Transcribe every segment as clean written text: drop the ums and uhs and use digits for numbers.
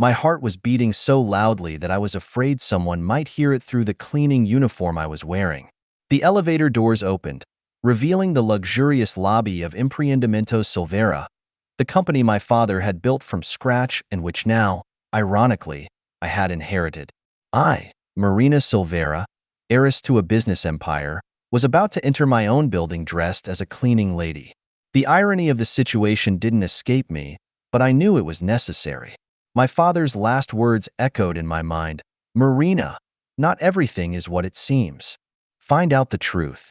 My heart was beating so loudly that I was afraid someone might hear it through the cleaning uniform I was wearing. The elevator doors opened, revealing the luxurious lobby of Emprendimiento Silvera, the company my father had built from scratch and which now, ironically, I had inherited. I, Marina Silvera, heiress to a business empire, was about to enter my own building dressed as a cleaning lady. The irony of the situation didn't escape me, but I knew it was necessary. My father's last words echoed in my mind. Marina, not everything is what it seems. Find out the truth.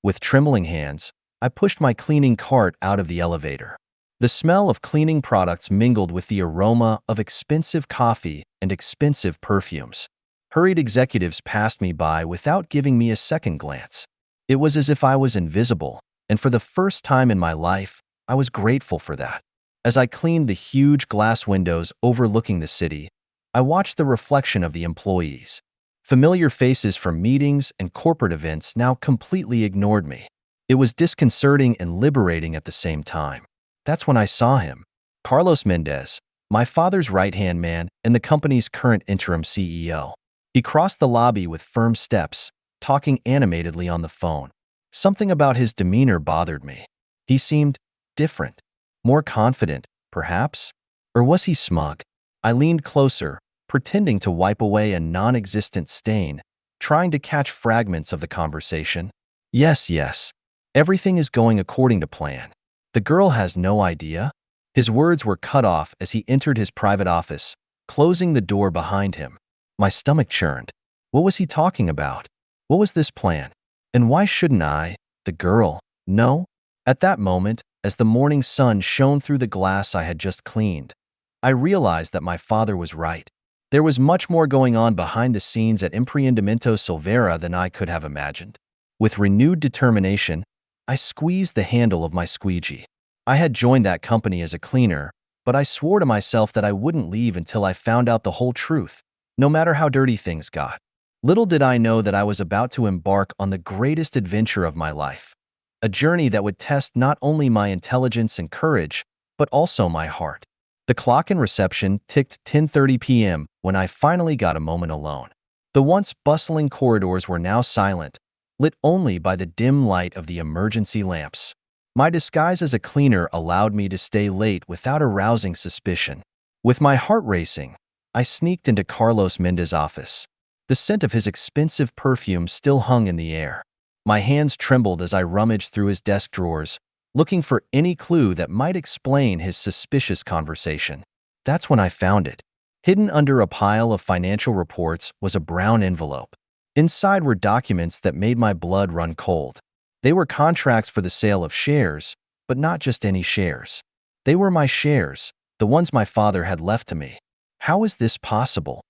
With trembling hands, I pushed my cleaning cart out of the elevator. The smell of cleaning products mingled with the aroma of expensive coffee and expensive perfumes. Hurried executives passed me by without giving me a second glance. It was as if I was invisible, and for the first time in my life, I was grateful for that. As I cleaned the huge glass windows overlooking the city, I watched the reflection of the employees. Familiar faces from meetings and corporate events now completely ignored me. It was disconcerting and liberating at the same time. That's when I saw him. Carlos Mendez, my father's right-hand man and the company's current interim CEO. He crossed the lobby with firm steps, talking animatedly on the phone. Something about his demeanor bothered me. He seemed different, more confident, perhaps? Or was he smug? I leaned closer, pretending to wipe away a non-existent stain, trying to catch fragments of the conversation. Yes. Everything is going according to plan. The girl has no idea. His words were cut off as he entered his private office, closing the door behind him. My stomach churned. What was he talking about? What was this plan? And why shouldn't I, the girl, know? At that moment, as the morning sun shone through the glass I had just cleaned, I realized that my father was right. There was much more going on behind the scenes at Emprendimiento Silvera than I could have imagined. With renewed determination, I squeezed the handle of my squeegee. I had joined that company as a cleaner, but I swore to myself that I wouldn't leave until I found out the whole truth, no matter how dirty things got. Little did I know that I was about to embark on the greatest adventure of my life, a journey that would test not only my intelligence and courage, but also my heart. The clock in reception ticked 10:30 p.m. when I finally got a moment alone. The once bustling corridors were now silent, lit only by the dim light of the emergency lamps. My disguise as a cleaner allowed me to stay late without arousing suspicion. With my heart racing, I sneaked into Carlos Mendez's office. The scent of his expensive perfume still hung in the air. My hands trembled as I rummaged through his desk drawers, looking for any clue that might explain his suspicious conversation. That's when I found it. Hidden under a pile of financial reports was a brown envelope. Inside were documents that made my blood run cold. They were contracts for the sale of shares, but not just any shares. They were my shares, the ones my father had left to me. How is this possible?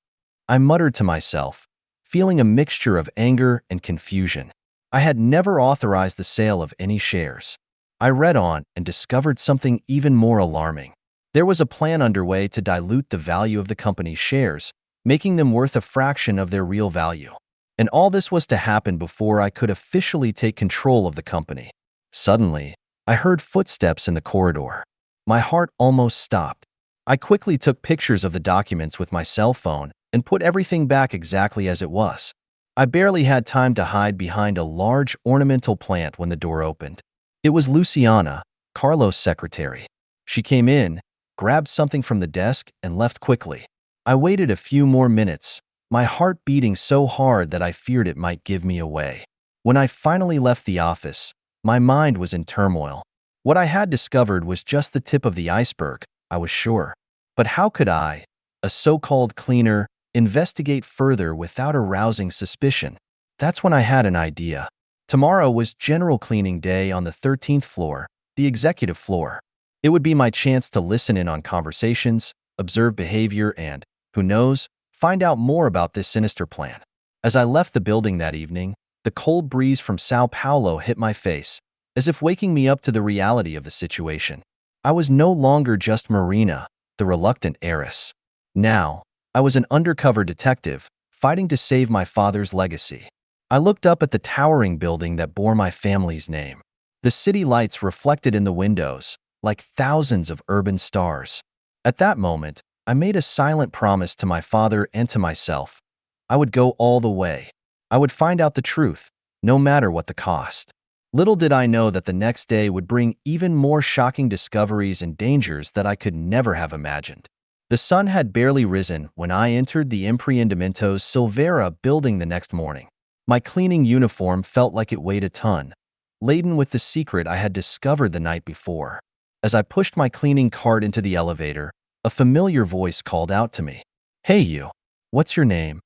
I muttered to myself, feeling a mixture of anger and confusion. I had never authorized the sale of any shares. I read on and discovered something even more alarming. There was a plan underway to dilute the value of the company's shares, making them worth a fraction of their real value. And all this was to happen before I could officially take control of the company. Suddenly, I heard footsteps in the corridor. My heart almost stopped. I quickly took pictures of the documents with my cell phone and put everything back exactly as it was. I barely had time to hide behind a large ornamental plant when the door opened. It was Luciana, Carlos' secretary. She came in, grabbed something from the desk, and left quickly. I waited a few more minutes, my heart beating so hard that I feared it might give me away. When I finally left the office, my mind was in turmoil. What I had discovered was just the tip of the iceberg, I was sure. But how could I, a so-called cleaner, investigate further without arousing suspicion? That's when I had an idea. Tomorrow was general cleaning day on the 13th floor, the executive floor. It would be my chance to listen in on conversations, observe behavior, and, who knows, find out more about this sinister plan. As I left the building that evening, the cold breeze from Sao Paulo hit my face, as if waking me up to the reality of the situation. I was no longer just Marina, the reluctant heiress. Now, I was an undercover detective, fighting to save my father's legacy. I looked up at the towering building that bore my family's name. The city lights reflected in the windows, like thousands of urban stars. At that moment, I made a silent promise to my father and to myself. I would go all the way. I would find out the truth, no matter what the cost. Little did I know that the next day would bring even more shocking discoveries and dangers that I could never have imagined. The sun had barely risen when I entered the Imprendimento Silvera building the next morning. My cleaning uniform felt like it weighed a ton, laden with the secret I had discovered the night before. As I pushed my cleaning cart into the elevator, a familiar voice called out to me. "Hey you, what's your name?"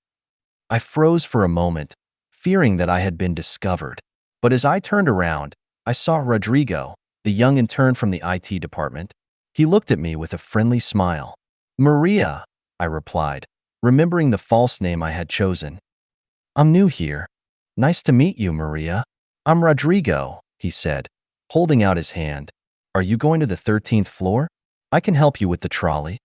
I froze for a moment, fearing that I had been discovered. But as I turned around, I saw Rodrigo, the young intern from the IT department. He looked at me with a friendly smile. "Maria," I replied, remembering the false name I had chosen. "I'm new here. Nice to meet you, Maria." "I'm Rodrigo," he said, holding out his hand. "Are you going to the 13th floor? I can help you with the trolley."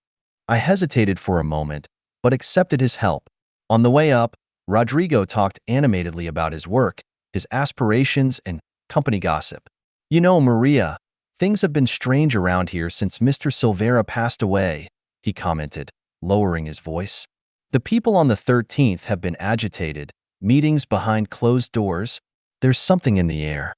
I hesitated for a moment, but accepted his help. On the way up, Rodrigo talked animatedly about his work, his aspirations, and company gossip. "You know, Maria, things have been strange around here since Mr. Silvera passed away," he commented, lowering his voice. "The people on the 13th have been agitated, meetings behind closed doors. There's something in the air."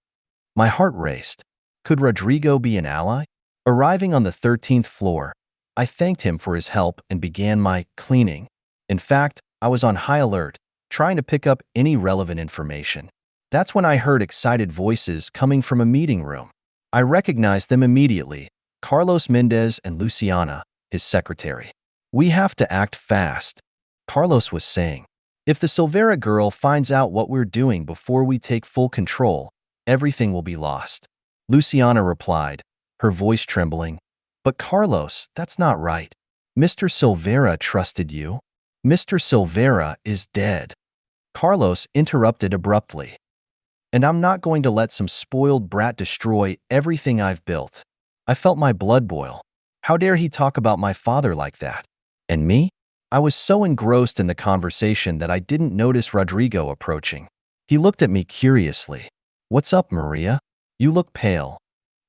My heart raced. Could Rodrigo be an ally? Arriving on the 13th floor, I thanked him for his help and began my cleaning. In fact, I was on high alert, trying to pick up any relevant information. That's when I heard excited voices coming from a meeting room. I recognized them immediately, Carlos Mendez and Luciana, his secretary. "We have to act fast," Carlos was saying. "If the Silvera girl finds out what we're doing before we take full control, everything will be lost." Luciana replied, her voice trembling. "But Carlos, that's not right. Mr. Silvera trusted you." "Mr. Silvera is dead," Carlos interrupted abruptly. "And I'm not going to let some spoiled brat destroy everything I've built." I felt my blood boil. How dare he talk about my father like that? And me? I was so engrossed in the conversation that I didn't notice Rodrigo approaching. He looked at me curiously. "What's up, Maria? You look pale."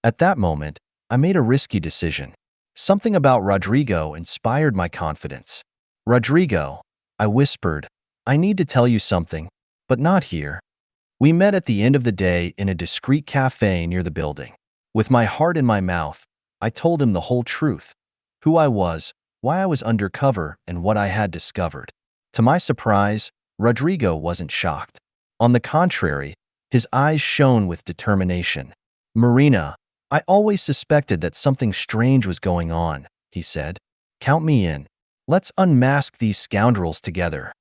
At that moment, I made a risky decision. Something about Rodrigo inspired my confidence. "Rodrigo," I whispered, "I need to tell you something, but not here." We met at the end of the day in a discreet cafe near the building. With my heart in my mouth, I told him the whole truth: who I was, why I was undercover, and what I had discovered. To my surprise, Rodrigo wasn't shocked. On the contrary, his eyes shone with determination. "Marina, I always suspected that something strange was going on," he said. "Count me in. Let's unmask these scoundrels together."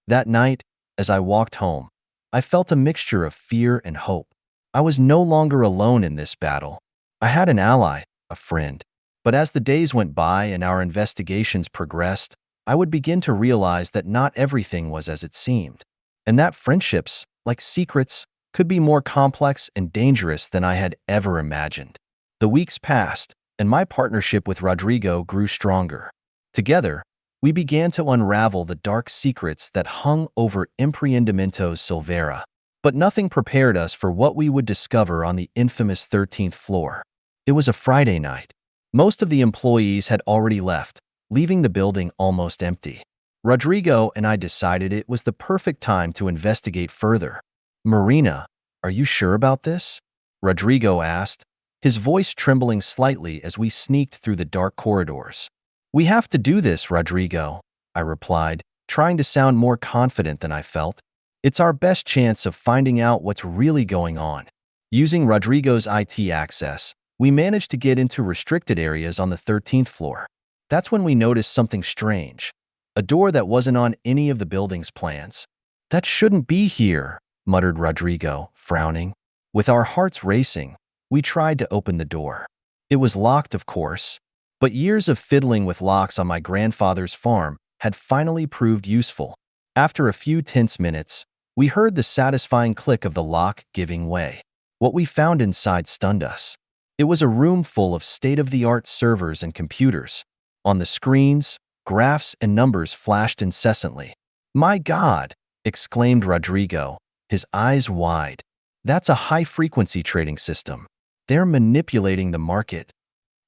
That night, as I walked home, I felt a mixture of fear and hope. I was no longer alone in this battle. I had an ally, a friend. But as the days went by and our investigations progressed, I would begin to realize that not everything was as it seemed, and that friendships, like secrets, could be more complex and dangerous than I had ever imagined. The weeks passed, and my partnership with Rodrigo grew stronger. Together, we began to unravel the dark secrets that hung over Imprendimento Silvera. But nothing prepared us for what we would discover on the infamous 13th floor. It was a Friday night. Most of the employees had already left, leaving the building almost empty. Rodrigo and I decided it was the perfect time to investigate further. "Marina, are you sure about this?" Rodrigo asked, his voice trembling slightly as we sneaked through the dark corridors. "We have to do this, Rodrigo," I replied, trying to sound more confident than I felt. "It's our best chance of finding out what's really going on." Using Rodrigo's IT access, we managed to get into restricted areas on the 13th floor. That's when we noticed something strange, a door that wasn't on any of the building's plans. "That shouldn't be here," muttered Rodrigo, frowning. With our hearts racing, we tried to open the door. It was locked, of course, but years of fiddling with locks on my grandfather's farm had finally proved useful. After a few tense minutes, we heard the satisfying click of the lock giving way. What we found inside stunned us. It was a room full of state-of-the-art servers and computers. On the screens, graphs and numbers flashed incessantly. "My God!" exclaimed Rodrigo, his eyes wide. "That's a high-frequency trading system. They're manipulating the market."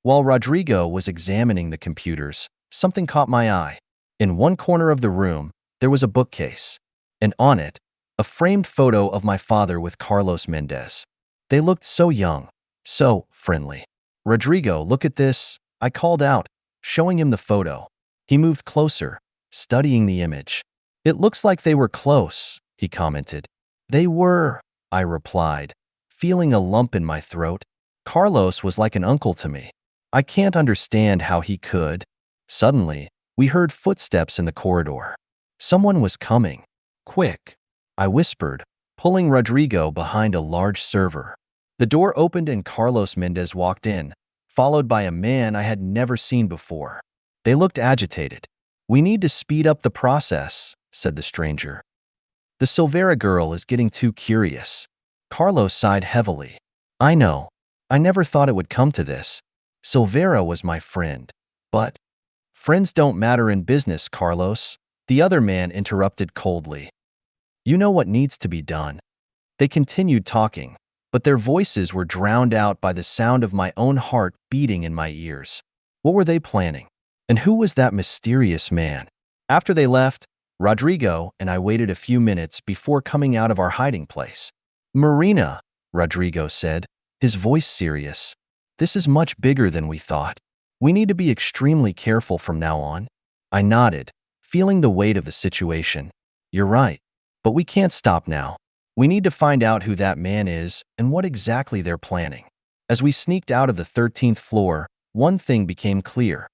While Rodrigo was examining the computers, something caught my eye. In one corner of the room, there was a bookcase, and on it, a framed photo of my father with Carlos Mendez. They looked so young, so friendly. "Rodrigo, look at this," I called out, showing him the photo. He moved closer, studying the image. "It looks like they were close," he commented. "They were," I replied, feeling a lump in my throat. Carlos was like an uncle to me. I can't understand how he could. Suddenly, we heard footsteps in the corridor. Someone was coming. "Quick," I whispered, pulling Rodrigo behind a large server. The door opened and Carlos Mendez walked in, followed by a man I had never seen before. They looked agitated. "We need to speed up the process," said the stranger. "The Silvera girl is getting too curious." Carlos sighed heavily. "I know. I never thought it would come to this. Silvera was my friend. But friends don't matter in business, Carlos," the other man interrupted coldly. "You know what needs to be done." They continued talking, but their voices were drowned out by the sound of my own heart beating in my ears. What were they planning? And who was that mysterious man? After they left, Rodrigo and I waited a few minutes before coming out of our hiding place. "Marina," Rodrigo said, his voice serious. "This is much bigger than we thought. We need to be extremely careful from now on." I nodded, feeling the weight of the situation. "You're right, but we can't stop now. We need to find out who that man is and what exactly they're planning." As we sneaked out of the 13th floor, one thing became clear.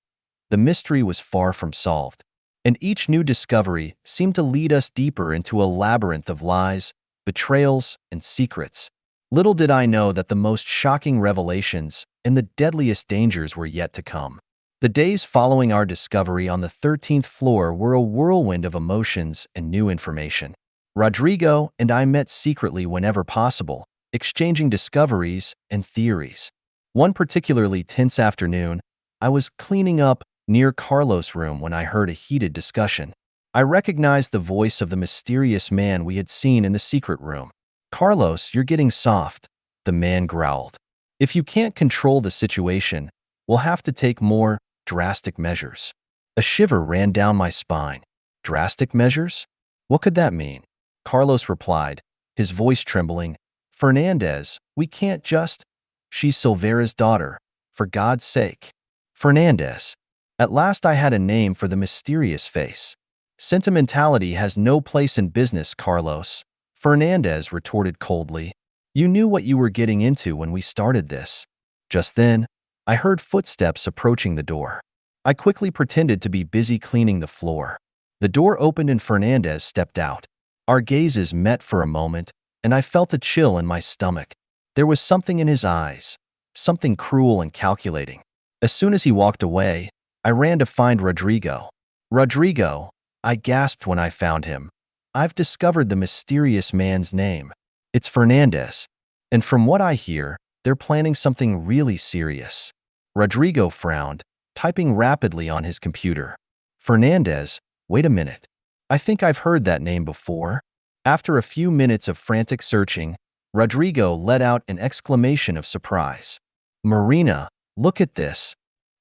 The mystery was far from solved, and each new discovery seemed to lead us deeper into a labyrinth of lies, betrayals, and secrets. Little did I know that the most shocking revelations and the deadliest dangers were yet to come. The days following our discovery on the 13th floor were a whirlwind of emotions and new information. Rodrigo and I met secretly whenever possible, exchanging discoveries and theories. One particularly tense afternoon, I was cleaning up near Carlos' room when I heard a heated discussion. I recognized the voice of the mysterious man we had seen in the secret room. "Carlos, you're getting soft," the man growled. "If you can't control the situation, we'll have to take more drastic measures." A shiver ran down my spine. Drastic measures? What could that mean? Carlos replied, his voice trembling. "Fernandez, we can't just— She's Silvera's daughter. For God's sake." Fernandez. At last I had a name for the mysterious face. "Sentimentality has no place in business, Carlos," Fernandez retorted coldly. "You knew what you were getting into when we started this." Just then, I heard footsteps approaching the door. I quickly pretended to be busy cleaning the floor. The door opened and Fernandez stepped out. Our gazes met for a moment, and I felt a chill in my stomach. There was something in his eyes, something cruel and calculating. As soon as he walked away, I ran to find Rodrigo. "Rodrigo," I gasped when I found him. "I've discovered the mysterious man's name. It's Fernandez. And from what I hear, they're planning something really serious." Rodrigo frowned, typing rapidly on his computer. "Fernandez? Wait a minute. I think I've heard that name before." After a few minutes of frantic searching, Rodrigo let out an exclamation of surprise. "Marina, look at this."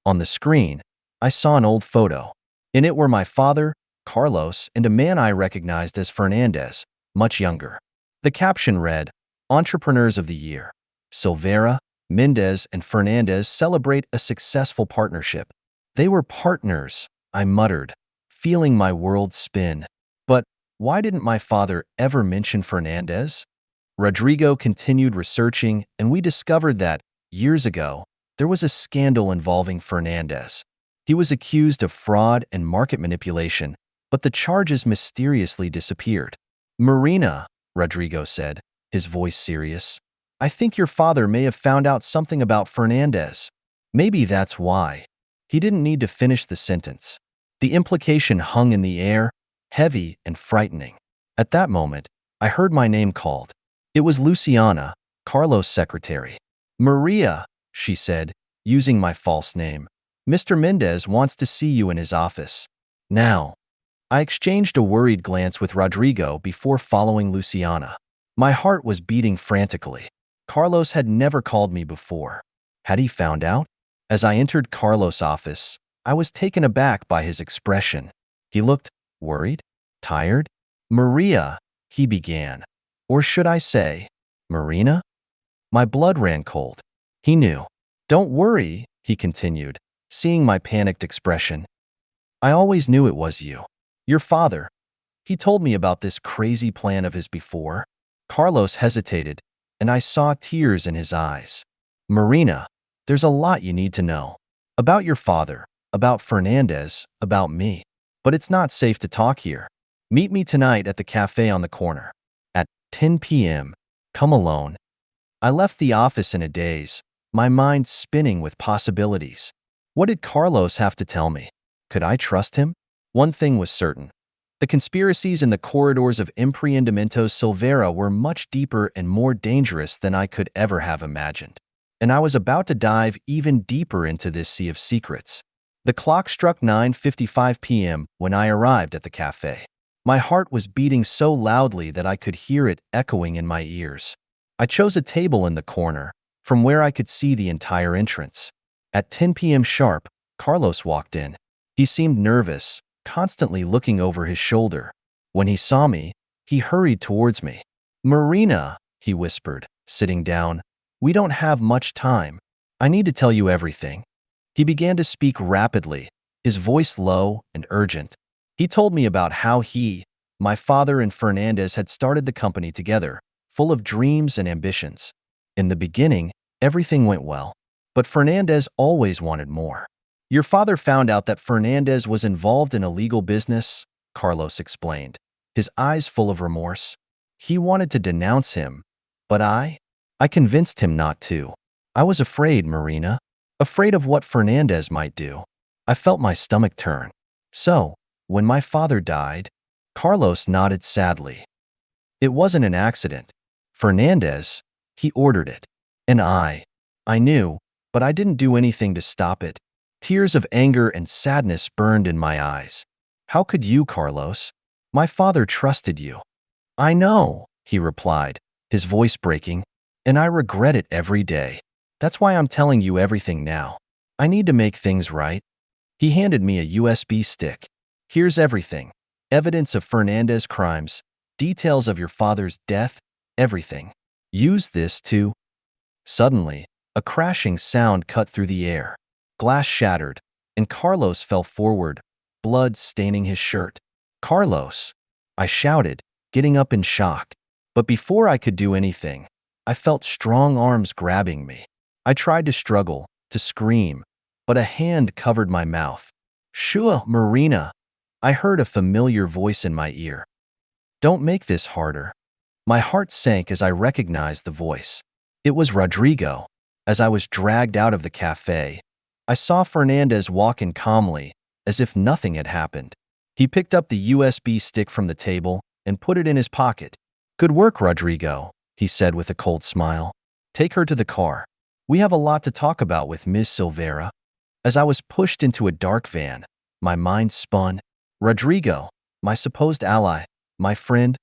On the screen, I saw an old photo. In it were my father, Carlos, and a man I recognized as Fernandez, much younger. The caption read, "Entrepreneurs of the Year. Silvera, Mendez, and Fernandez celebrate a successful partnership." They were partners, I muttered, feeling my world spin. But why didn't my father ever mention Fernandez? Rodrigo continued researching, and we discovered that, years ago, there was a scandal involving Fernandez. He was accused of fraud and market manipulation, but the charges mysteriously disappeared. "Marina," Rodrigo said, his voice serious, "I think your father may have found out something about Fernandez. Maybe that's why." He didn't need to finish the sentence. The implication hung in the air, heavy and frightening. At that moment, I heard my name called. It was Luciana, Carlos' secretary. "Maria," she said, using my false name. "Mr. Mendez wants to see you in his office. Now." I exchanged a worried glance with Rodrigo before following Luciana. My heart was beating frantically. Carlos had never called me before. Had he found out? As I entered Carlos' office, I was taken aback by his expression. He looked worried, tired. Maria, he began. Or should I say, Marina? My blood ran cold. He knew. Don't worry, he continued, seeing my panicked expression. I always knew it was you. Your father. He told me about this crazy plan of his before. Carlos hesitated, and I saw tears in his eyes. Marina, there's a lot you need to know. About your father, about Fernandez, about me. But it's not safe to talk here. Meet me tonight at the cafe on the corner. At 10 p.m. Come alone. I left the office in a daze, my mind spinning with possibilities. What did Carlos have to tell me? Could I trust him? One thing was certain. The conspiracies in the corridors of Emprendimiento Silvera were much deeper and more dangerous than I could ever have imagined. And I was about to dive even deeper into this sea of secrets. The clock struck 9:55 p.m. when I arrived at the cafe. My heart was beating so loudly that I could hear it echoing in my ears. I chose a table in the corner, from where I could see the entire entrance. At 10 p.m. sharp, Carlos walked in. He seemed nervous, constantly looking over his shoulder. When he saw me, he hurried towards me. Marina, he whispered, sitting down, we don't have much time. I need to tell you everything. He began to speak rapidly, his voice low and urgent. He told me about how he, my father and Fernandez had started the company together, full of dreams and ambitions. In the beginning, everything went well, but Fernandez always wanted more. Your father found out that Fernandez was involved in illegal business, Carlos explained, his eyes full of remorse. He wanted to denounce him, but I convinced him not to. I was afraid, Marina, afraid of what Fernandez might do. I felt my stomach turn. So, when my father died, Carlos nodded sadly. It wasn't an accident. Fernandez, he ordered it. And I knew, but I didn't do anything to stop it. Tears of anger and sadness burned in my eyes. How could you, Carlos? My father trusted you. I know, he replied, his voice breaking, and I regret it every day. That's why I'm telling you everything now. I need to make things right. He handed me a USB stick. Here's everything. Evidence of Fernandez crimes, details of your father's death, everything. Use this to... Suddenly, a crashing sound cut through the air. Glass shattered, and Carlos fell forward, blood staining his shirt. Carlos! I shouted, getting up in shock. But before I could do anything, I felt strong arms grabbing me. I tried to struggle, to scream, but a hand covered my mouth. Shua, Marina! I heard a familiar voice in my ear. Don't make this harder. My heart sank as I recognized the voice. It was Rodrigo. As I was dragged out of the cafe, I saw Fernandez walk in calmly, as if nothing had happened. He picked up the USB stick from the table and put it in his pocket. Good work, Rodrigo, he said with a cold smile. Take her to the car. We have a lot to talk about with Ms. Silvera. As I was pushed into a dark van, my mind spun. Rodrigo, my supposed ally, my friend,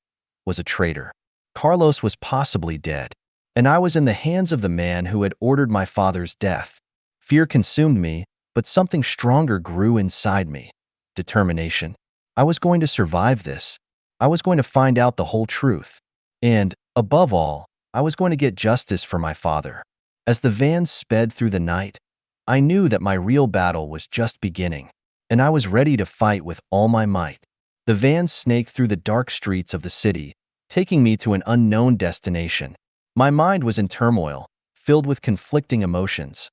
was a traitor. Carlos was possibly dead, and I was in the hands of the man who had ordered my father's death. Fear consumed me, but something stronger grew inside me. Determination. I was going to survive this. I was going to find out the whole truth. And, above all, I was going to get justice for my father. As the van sped through the night, I knew that my real battle was just beginning, and I was ready to fight with all my might. The van snaked through the dark streets of the city, taking me to an unknown destination. My mind was in turmoil, filled with conflicting emotions.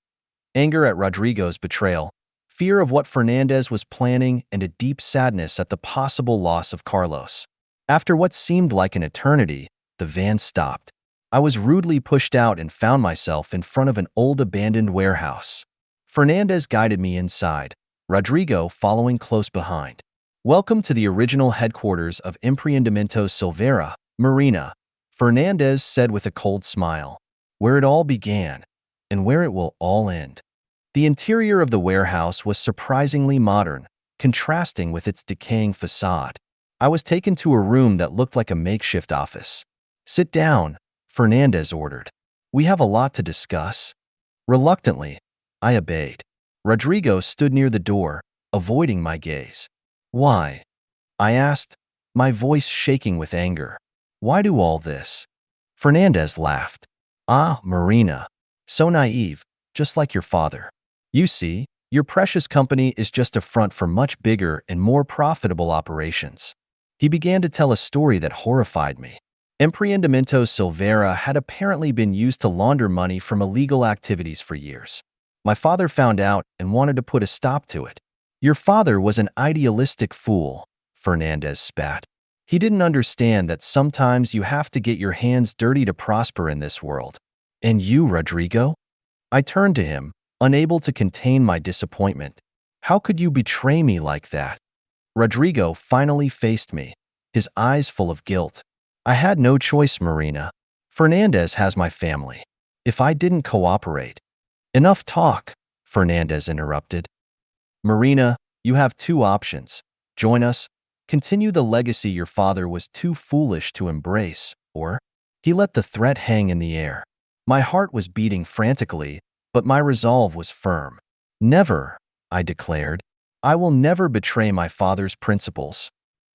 Anger at Rodrigo's betrayal, fear of what Fernandez was planning, and a deep sadness at the possible loss of Carlos. After what seemed like an eternity, the van stopped. I was rudely pushed out and found myself in front of an old abandoned warehouse. Fernandez guided me inside, Rodrigo following close behind. Welcome to the original headquarters of Emprendimiento Silvera, Marina, Fernandez said with a cold smile. Where it all began, and where it will all end. The interior of the warehouse was surprisingly modern, contrasting with its decaying facade. I was taken to a room that looked like a makeshift office. Sit down, Fernandez ordered. We have a lot to discuss. Reluctantly, I obeyed. Rodrigo stood near the door, avoiding my gaze. Why? I asked, my voice shaking with anger. Why do all this? Fernandez laughed. Ah, Marina. So naive, just like your father. You see, your precious company is just a front for much bigger and more profitable operations. He began to tell a story that horrified me. Emprendimento Silvera had apparently been used to launder money from illegal activities for years. My father found out and wanted to put a stop to it. Your father was an idealistic fool, Fernandez spat. He didn't understand that sometimes you have to get your hands dirty to prosper in this world. And you, Rodrigo? I turned to him, unable to contain my disappointment. How could you betray me like that? Rodrigo finally faced me, his eyes full of guilt. I had no choice, Marina. Fernandez has my family. If I didn't cooperate— Enough talk, Fernandez interrupted. Marina, you have two options. Join us, continue the legacy your father was too foolish to embrace, or— He let the threat hang in the air. My heart was beating frantically, but my resolve was firm. Never, I declared. I will never betray my father's principles.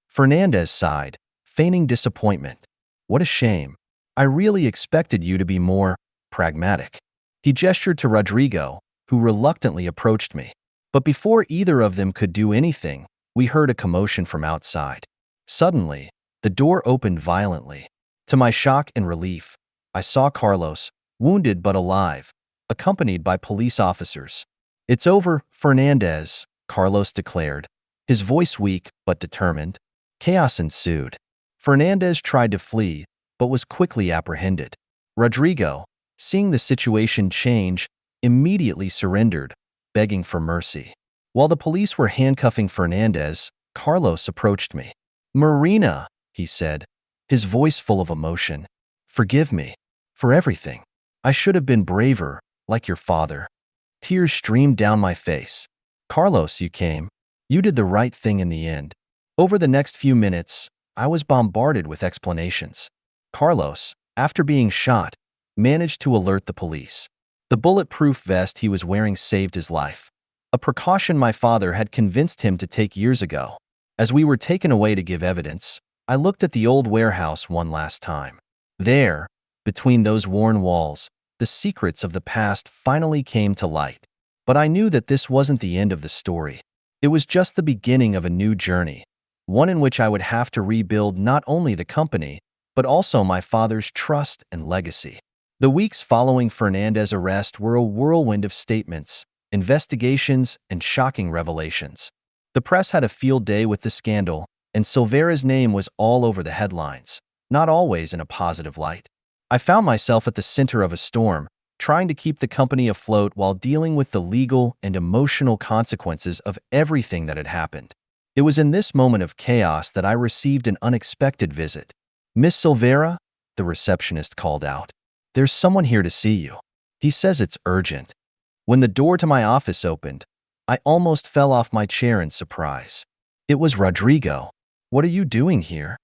Fernandez sighed, feigning disappointment. What a shame. I really expected you to be more pragmatic. He gestured to Rodrigo, who reluctantly approached me. But before either of them could do anything, we heard a commotion from outside. Suddenly, the door opened violently. To my shock and relief, I saw Carlos, wounded but alive, accompanied by police officers. It's over, Fernandez, Carlos declared, his voice weak but determined. Chaos ensued. Fernandez tried to flee, but was quickly apprehended. Rodrigo, seeing the situation change, immediately surrendered, begging for mercy. While the police were handcuffing Fernandez, Carlos approached me. Marina, he said, his voice full of emotion. Forgive me. For everything. I should have been braver, like your father. Tears streamed down my face. Carlos, you came. You did the right thing in the end. Over the next few minutes, I was bombarded with explanations. Carlos, after being shot, managed to alert the police. The bulletproof vest he was wearing saved his life, a precaution my father had convinced him to take years ago. As we were taken away to give evidence, I looked at the old warehouse one last time. There, between those worn walls, the secrets of the past finally came to light. But I knew that this wasn't the end of the story. It was just the beginning of a new journey, one in which I would have to rebuild not only the company, but also my father's trust and legacy. The weeks following Fernandez's arrest were a whirlwind of statements, investigations, and shocking revelations. The press had a field day with the scandal, and Silvera's name was all over the headlines, not always in a positive light. I found myself at the center of a storm, trying to keep the company afloat while dealing with the legal and emotional consequences of everything that had happened. It was in this moment of chaos that I received an unexpected visit. Miss Silvera, the receptionist called out. There's someone here to see you. He says it's urgent. When the door to my office opened, I almost fell off my chair in surprise. It was Rodrigo. What are you doing here?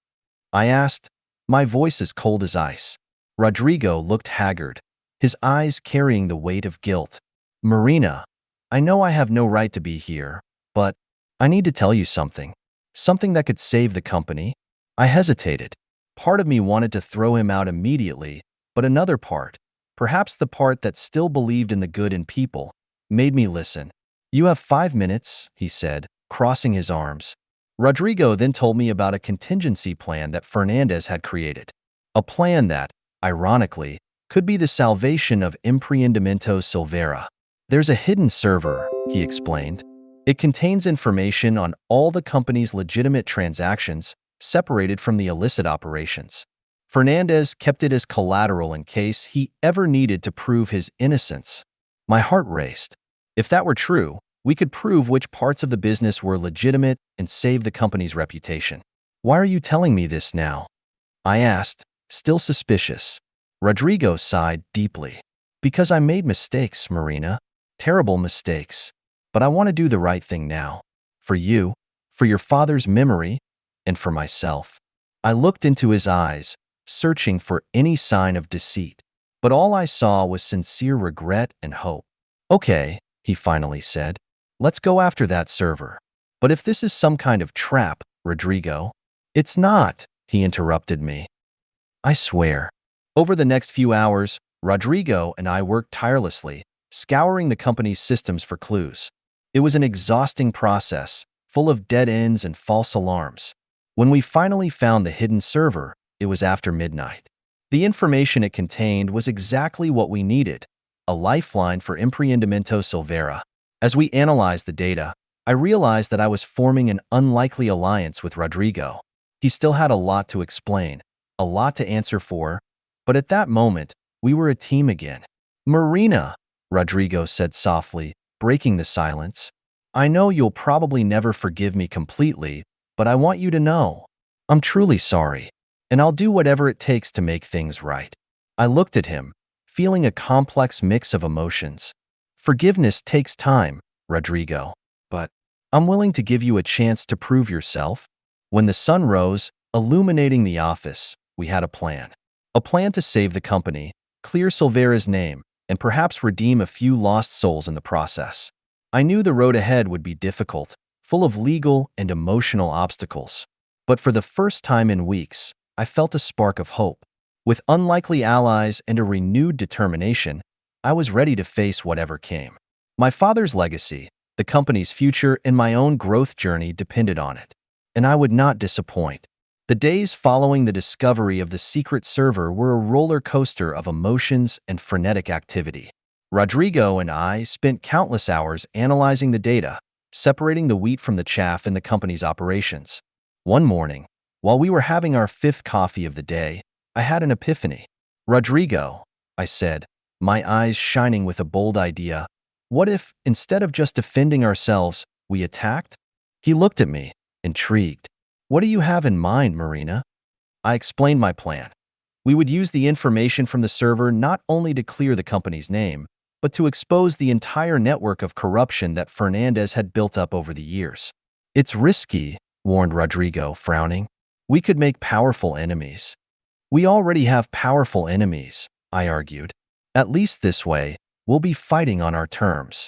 I asked, my voice as cold as ice. Rodrigo looked haggard, his eyes carrying the weight of guilt. Marina, I know I have no right to be here, but I need to tell you something. Something that could save the company. I hesitated. Part of me wanted to throw him out immediately, but another part, perhaps the part that still believed in the good in people, made me listen. You have 5 minutes, he said, crossing his arms. Rodrigo then told me about a contingency plan that Fernandez had created. A plan that, ironically, could be the salvation of Emprendimento Silvera. There's a hidden server, he explained. It contains information on all the company's legitimate transactions, separated from the illicit operations. Fernandez kept it as collateral in case he ever needed to prove his innocence. My heart raced. If that were true, we could prove which parts of the business were legitimate and save the company's reputation. Why are you telling me this now? I asked, still suspicious. Rodrigo sighed deeply. Because I made mistakes, Marina. Terrible mistakes. But I want to do the right thing now. For you, for your father's memory, and for myself. I looked into his eyes, searching for any sign of deceit. But all I saw was sincere regret and hope. Okay, he finally said. Let's go after that server. But if this is some kind of trap, Rodrigo. It's not, he interrupted me. I swear. Over the next few hours, Rodrigo and I worked tirelessly, scouring the company's systems for clues. It was an exhausting process, full of dead ends and false alarms. When we finally found the hidden server, it was after midnight. The information it contained was exactly what we needed, a lifeline for Emprendimento Silvera. As we analyzed the data, I realized that I was forming an unlikely alliance with Rodrigo. He still had a lot to explain, a lot to answer for, but at that moment, we were a team again. Marina, Rodrigo said softly, breaking the silence. I know you'll probably never forgive me completely, but I want you to know. I'm truly sorry, and I'll do whatever it takes to make things right. I looked at him, feeling a complex mix of emotions. Forgiveness takes time, Rodrigo, but I'm willing to give you a chance to prove yourself. When the sun rose, illuminating the office, we had a plan. A plan to save the company, clear Silvera's name, and perhaps redeem a few lost souls in the process. I knew the road ahead would be difficult, full of legal and emotional obstacles. But for the first time in weeks, I felt a spark of hope. With unlikely allies and a renewed determination, I was ready to face whatever came. My father's legacy, the company's future, and my own growth journey depended on it. And I would not disappoint. The days following the discovery of the secret server were a roller coaster of emotions and frenetic activity. Rodrigo and I spent countless hours analyzing the data, separating the wheat from the chaff in the company's operations. One morning, while we were having our fifth coffee of the day, I had an epiphany. Rodrigo, I said, my eyes shining with a bold idea, what if, instead of just defending ourselves, we attacked? He looked at me, intrigued. What do you have in mind, Marina? I explained my plan. We would use the information from the server not only to clear the company's name, but to expose the entire network of corruption that Fernandez had built up over the years. It's risky, warned Rodrigo, frowning. We could make powerful enemies. We already have powerful enemies, I argued. At least this way, we'll be fighting on our terms.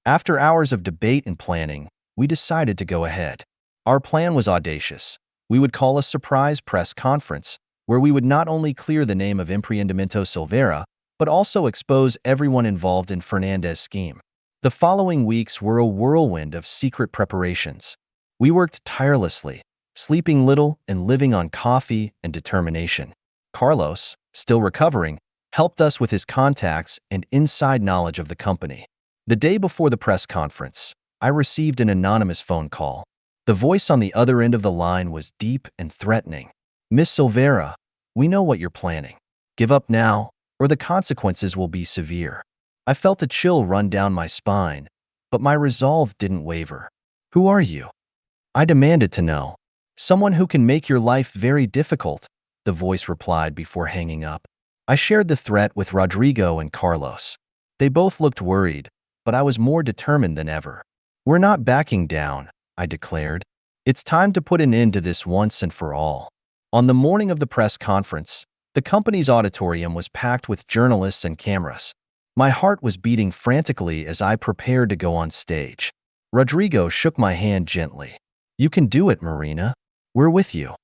After hours of debate and planning, we decided to go ahead. Our plan was audacious. We would call a surprise press conference, where we would not only clear the name of Emprendimento Silvera, but also expose everyone involved in Fernandez's scheme. The following weeks were a whirlwind of secret preparations. We worked tirelessly, sleeping little and living on coffee and determination. Carlos, still recovering, helped us with his contacts and inside knowledge of the company. The day before the press conference, I received an anonymous phone call. The voice on the other end of the line was deep and threatening. Miss Silvera, we know what you're planning. Give up now, or the consequences will be severe. I felt a chill run down my spine, but my resolve didn't waver. Who are you? I demanded to know. Someone who can make your life very difficult, the voice replied before hanging up. I shared the threat with Rodrigo and Carlos. They both looked worried, but I was more determined than ever. We're not backing down, I declared. It's time to put an end to this once and for all. On the morning of the press conference, the company's auditorium was packed with journalists and cameras. My heart was beating frantically as I prepared to go on stage. Rodrigo shook my hand gently. You can do it, Marina. We're with you.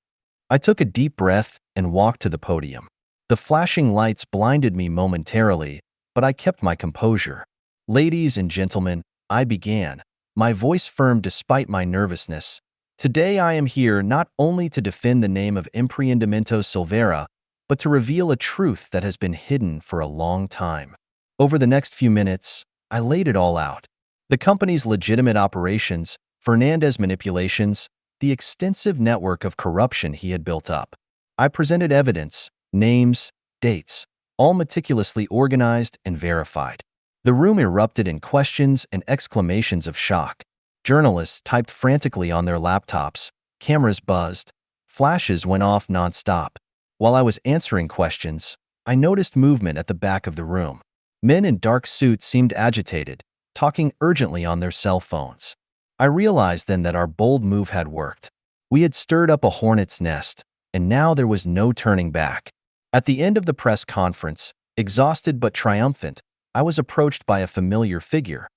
I took a deep breath and walked to the podium. The flashing lights blinded me momentarily, but I kept my composure. Ladies and gentlemen, I began, my voice firm despite my nervousness. Today I am here not only to defend the name of Emprendimento Silvera, but to reveal a truth that has been hidden for a long time. Over the next few minutes, I laid it all out. The company's legitimate operations, Fernandez manipulations, the extensive network of corruption he had built up. I presented evidence, names, dates, all meticulously organized and verified. The room erupted in questions and exclamations of shock. Journalists typed frantically on their laptops, cameras buzzed, flashes went off nonstop. While I was answering questions, I noticed movement at the back of the room. Men in dark suits seemed agitated, talking urgently on their cell phones. I realized then that our bold move had worked. We had stirred up a hornet's nest, and now there was no turning back. At the end of the press conference, exhausted but triumphant, I was approached by a familiar figure.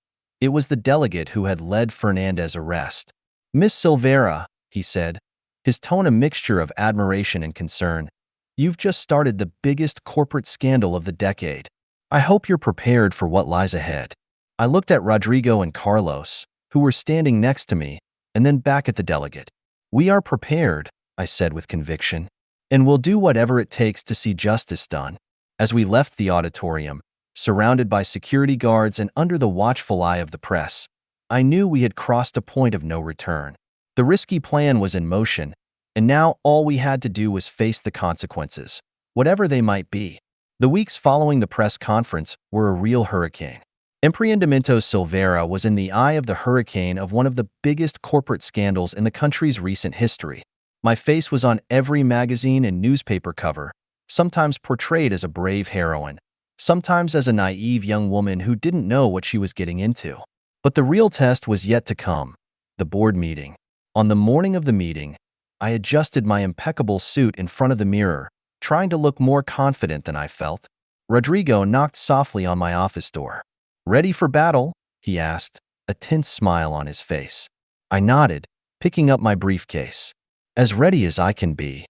It was the delegate who had led Fernandez's arrest. "Miss Silvera," he said, his tone a mixture of admiration and concern, "you've just started the biggest corporate scandal of the decade. I hope you're prepared for what lies ahead." I looked at Rodrigo and Carlos, who were standing next to me, and then back at the delegate. "We are prepared," I said with conviction, "and we'll do whatever it takes to see justice done." As we left the auditorium, surrounded by security guards and under the watchful eye of the press, I knew we had crossed a point of no return. The risky plan was in motion, and now all we had to do was face the consequences, whatever they might be. The weeks following the press conference were a real hurricane. Emprendimiento Silvera was in the eye of the hurricane of one of the biggest corporate scandals in the country's recent history. My face was on every magazine and newspaper cover, sometimes portrayed as a brave heroine, sometimes as a naive young woman who didn't know what she was getting into. But the real test was yet to come, the board meeting. On the morning of the meeting, I adjusted my impeccable suit in front of the mirror, trying to look more confident than I felt. Rodrigo knocked softly on my office door. "Ready for battle?" he asked, a tense smile on his face. I nodded, picking up my briefcase. "As ready as I can be."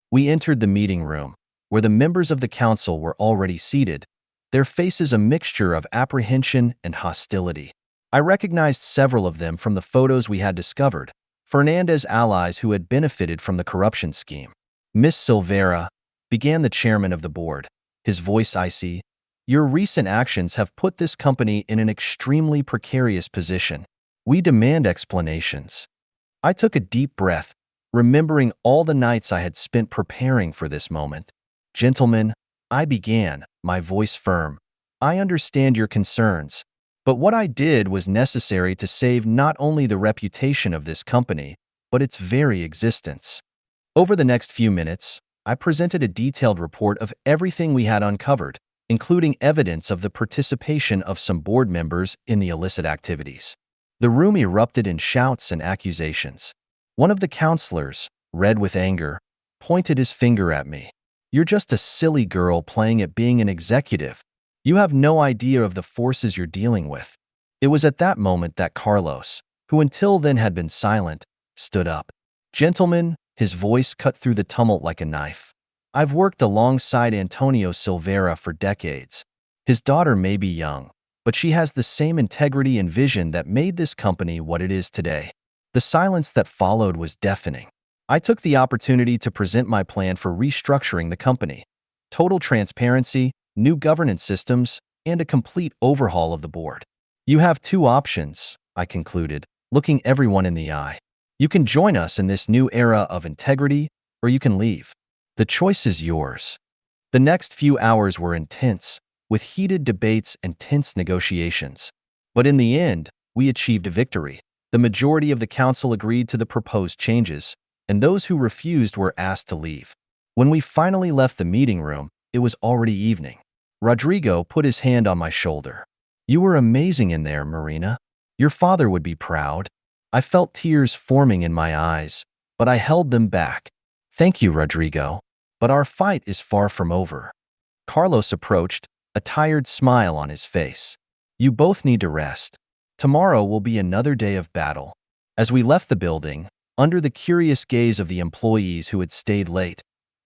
We entered the meeting room, where the members of the council were already seated, their faces a mixture of apprehension and hostility. I recognized several of them from the photos we had discovered, Fernandez's allies who had benefited from the corruption scheme. "Miss Silvera," began the chairman of the board, his voice icy, "your recent actions have put this company in an extremely precarious position. We demand explanations." I took a deep breath, remembering all the nights I had spent preparing for this moment. "Gentlemen," I began, my voice firm, "I understand your concerns, but what I did was necessary to save not only the reputation of this company, but its very existence." Over the next few minutes, I presented a detailed report of everything we had uncovered, including evidence of the participation of some board members in the illicit activities. The room erupted in shouts and accusations. One of the counselors, red with anger, pointed his finger at me. "You're just a silly girl playing at being an executive. You have no idea of the forces you're dealing with." It was at that moment that Carlos, who until then had been silent, stood up. "Gentlemen," his voice cut through the tumult like a knife, "I've worked alongside Antonio Silvera for decades. His daughter may be young, but she has the same integrity and vision that made this company what it is today." The silence that followed was deafening. I took the opportunity to present my plan for restructuring the company: total transparency, new governance systems, and a complete overhaul of the board. "You have two options," I concluded, looking everyone in the eye. "You can join us in this new era of integrity, or you can leave. The choice is yours." The next few hours were intense, with heated debates and tense negotiations. But in the end, we achieved a victory. The majority of the council agreed to the proposed changes, and those who refused were asked to leave. When we finally left the meeting room, it was already evening. Rodrigo put his hand on my shoulder. "You were amazing in there, Marina. Your father would be proud." I felt tears forming in my eyes, but I held them back. "Thank you, Rodrigo. But our fight is far from over." Carlos approached, a tired smile on his face. "You both need to rest. Tomorrow will be another day of battle." As we left the building, under the curious gaze of the employees who had stayed late,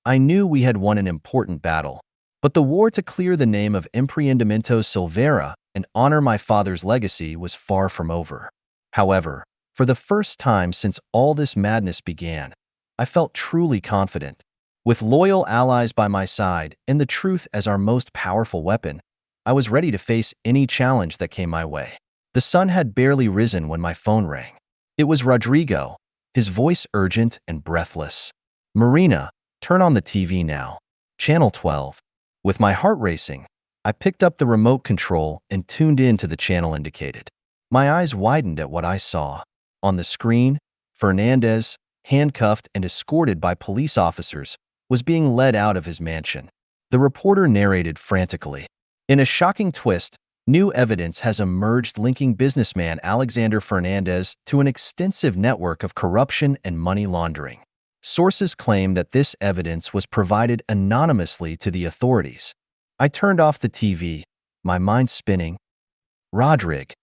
I knew we had won an important battle. But the war to clear the name of Emprendimiento Silvera and honor my father's legacy was far from over. However, for the first time since all this madness began, I felt truly confident. With loyal allies by my side and the truth as our most powerful weapon, I was ready to face any challenge that came my way. The sun had barely risen when my phone rang. It was Rodrigo, his voice urgent and breathless. "Marina, turn on the TV now. Channel 12. With my heart racing, I picked up the remote control and tuned in to the channel indicated. My eyes widened at what I saw. On the screen, Fernandez, handcuffed and escorted by police officers, was being led out of his mansion. The reporter narrated frantically. "In a shocking twist, new evidence has emerged linking businessman Alexander Fernandez to an extensive network of corruption and money laundering. Sources claim that this evidence was provided anonymously to the authorities." I turned off the TV, my mind spinning. "Rodrigo,